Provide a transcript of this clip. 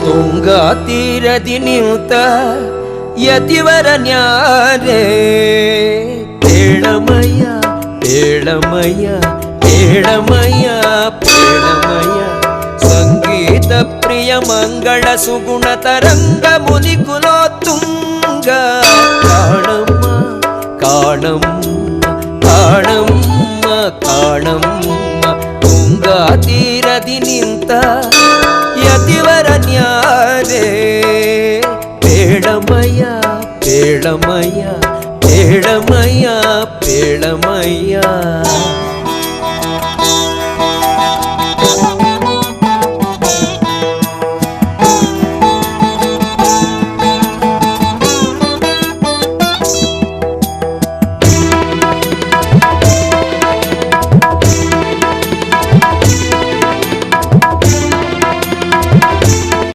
ತುಂಗಾ ತೀರದಿ ನಿಂತ ಯತಿವರನ್ಯಾರೇ ಪೇಳಮಯ್ಯ ಪೇಳಮಯ್ಯ ಪೇಳಮಯ್ಯ ಪೇಳಮಯ್ಯ ಸಂಗೀತ ಪ್ರಿಯ ಮಂಗಳ ಸುಗುಣ ತರಂಗ ಮುನಿಕುಲೋ ತುಂಗ ಕಾಣಮ್ಮ ಕಾಣಮ್ಮ ಕಾಣಮ್ಮ ಕಾಣಮ್ಮ ತುಂಗಾ ತೀರದಿ ನಿಂತ ಯತಿವರನ್ಯಾರೇ ಪೇಳಮಯ್ಯ ಪೇಳಮಯ್ಯ ಪೇಳಮಯ್ಯ ಪೇಳಮಯ್ಯ